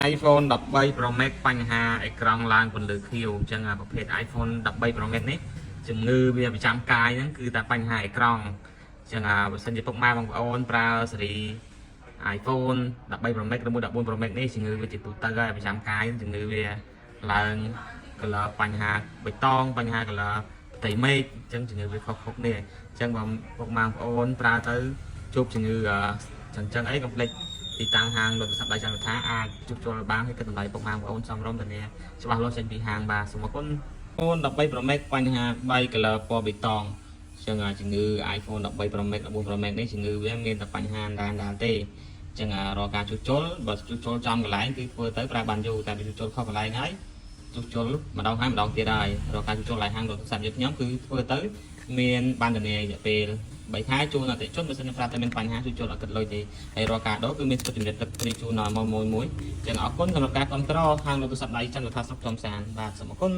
iPhone 13 Pro Max បញ្ហាអេក្រង់ឡើងពន្លឺខៀវអញ្ចឹងប្រភេទ iPhone 13 Pro Max នេះជំងឺវាប្រចាំកាយហ្នឹងគឺតែបញ្ហាអេក្រង់អញ្ចឹងបើសិនជាពុកម៉ែបងប្អូនប្រើស៊េរី iPhone 13 Pro Max ឬមួយ14 Pro Max នេះជំងឺវាជាទូទៅហើយប្រចាំកាយជំងឺវាឡើង color បញ្ហាបៃតងបញ្ហា color ផ្ទៃមេឃអញ្ចឹងជំងឺវាខុសៗនេះអញ្ចឹងបើពុកម៉ែបងប្អូនប្រើទៅជួបជំងឺចឹងអីកុំភ្លេចទីតាំងហាងលោកទូរស័ព្ទដៃចន្ទថាអាចជួបចូលបានហើយគិតតម្លៃពុកម៉ែបងប្អូនសមរម្យធានាច្បាស់លាស់ចេញពីហាងបាទសូមអរគុណ iPhone 13 Pro Max បញ្ហាបែក color ពណ៌បៃតងអញ្ចឹងជំងឺ iPhone 13 Pro Max 14 Pro Max នេះជំងឺវាមានតែបញ្ហាដានទេអញ្ចឹងរកការជួសជុលបើជួសជុលចំកន្លែងគឺធ្វើទៅប្រើបានយូរតែជួសជុលខុសកន្លែងហើយជួសជុលម្ដងហើយម្ដងទៀតហើយរកការជួសជុលឡើងហាងលោកទូរស័ព្ទយើងខ្ញុំគឺធ្វើទៅមានបានធានារយៈពេល3ខែជូនអតិថិជនបើសិនជាប្រាប់តែមានបញ្ហាជួសជុលអត់គិតលុយទេហើយរកការដោគឺមានសុខជំនិតទឹកព្រីជូនមកមួយអញ្ចឹងអរគុណសម្រាប់ការគ្រប់គ្រងហាងលោកទូរស័ព្ទដៃចន្ទថាសុខចំសានបាទសូមអរគុណ